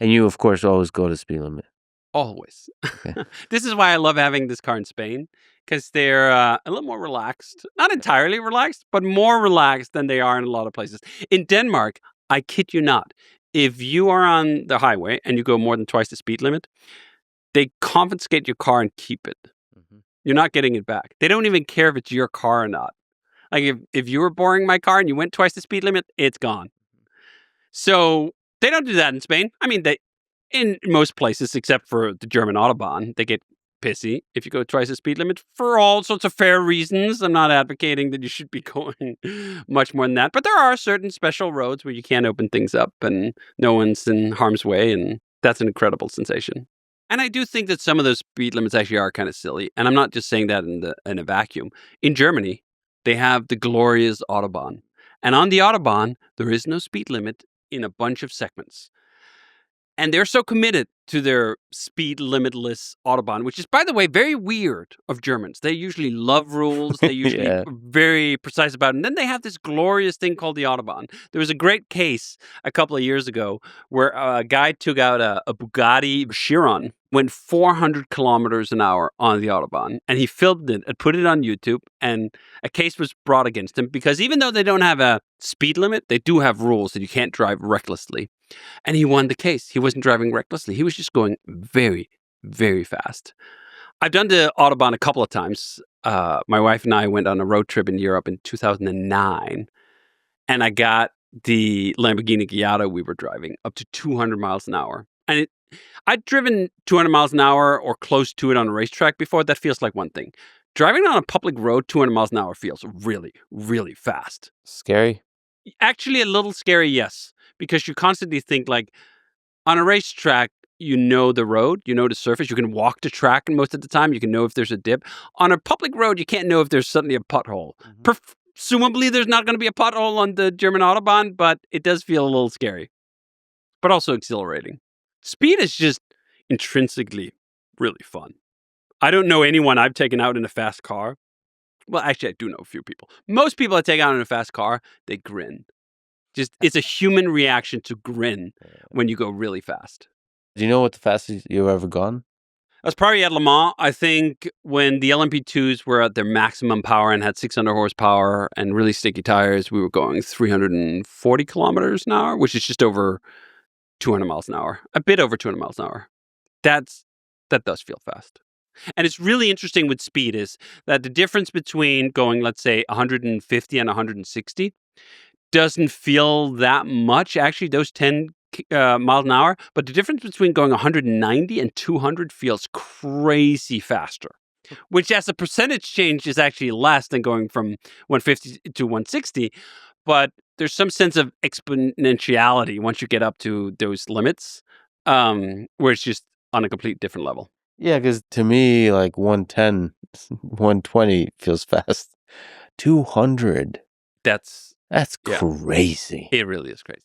And you, of course, always go to speed limit. Always. Okay. This is why I love having this car in Spain, because they're a little more relaxed. Not entirely relaxed, but more relaxed than they are in a lot of places. In Denmark, I kid you not, if you are on the highway and you go more than twice the speed limit, they confiscate your car and keep it. You're not getting it back. They don't even care if it's your car or not. Like if you were borrowing my car and you went twice the speed limit, it's gone. So they don't do that in Spain. I mean, they in most places except for the German Autobahn, they get pissy if you go twice the speed limit for all sorts of fair reasons. I'm not advocating that you should be going much more than that, but there are certain special roads where you can't open things up and no one's in harm's way, and that's an incredible sensation. And I do think that some of those speed limits actually are kind of silly, and I'm not just saying that in a vacuum. In Germany, they have the glorious Autobahn, and on the Autobahn, there is no speed limit in a bunch of segments. And they're so committed to their speed limitless Autobahn, which is, by the way, very weird of Germans. They usually love rules. They usually Yeah. very precise about it. And then they have this glorious thing called the Autobahn. There was a great case a couple of years ago where a guy took out a Bugatti Chiron, went 400 kilometers an hour on the Autobahn, and he filmed it and put it on YouTube, and a case was brought against him because even though they don't have a speed limit, they do have rules that you can't drive recklessly. And he won the case. He wasn't driving recklessly. He was just going very, very fast. I've done the Autobahn a couple of times. My wife and I went on a road trip in Europe in 2009, and I got the Lamborghini Gallardo we were driving up to 200 miles an hour. And I'd driven 200 miles an hour or close to it on a racetrack before. That feels like one thing. Driving on a public road 200 miles an hour feels really, really fast. Scary? Actually, a little scary, yes. Because you constantly think, like, on a racetrack, you know the road, you know the surface. You can walk the track most of the time. You can know if there's a dip. On a public road, you can't know if there's suddenly a pothole. Presumably, there's not going to be a pothole on the German Autobahn, but it does feel a little scary. But also exhilarating. Speed is just intrinsically really fun. I don't know anyone I've taken out in a fast car. Well, actually, I do know a few people. Most people I take out in a fast car, they grin. Just, it's a human reaction to grin when you go really fast. Do you know what the fastest you've ever gone? I was probably at Le Mans. I think when the LMP2s were at their maximum power and had 600 horsepower and really sticky tires, we were going 340 kilometers an hour, which is just over 200 miles an hour. A bit over 200 miles an hour. That does feel fast. And it's really interesting with speed is that the difference between going, let's say, 150 and 160 doesn't feel that much, actually, those 10 miles an hour. But the difference between going 190 and 200 feels crazy faster, which as a percentage change is actually less than going from 150 to 160. But there's some sense of exponentiality once you get up to those limits, where it's just on a complete different level. Yeah, because to me, like 110, 120 feels fast. 200. That's crazy. It really is crazy.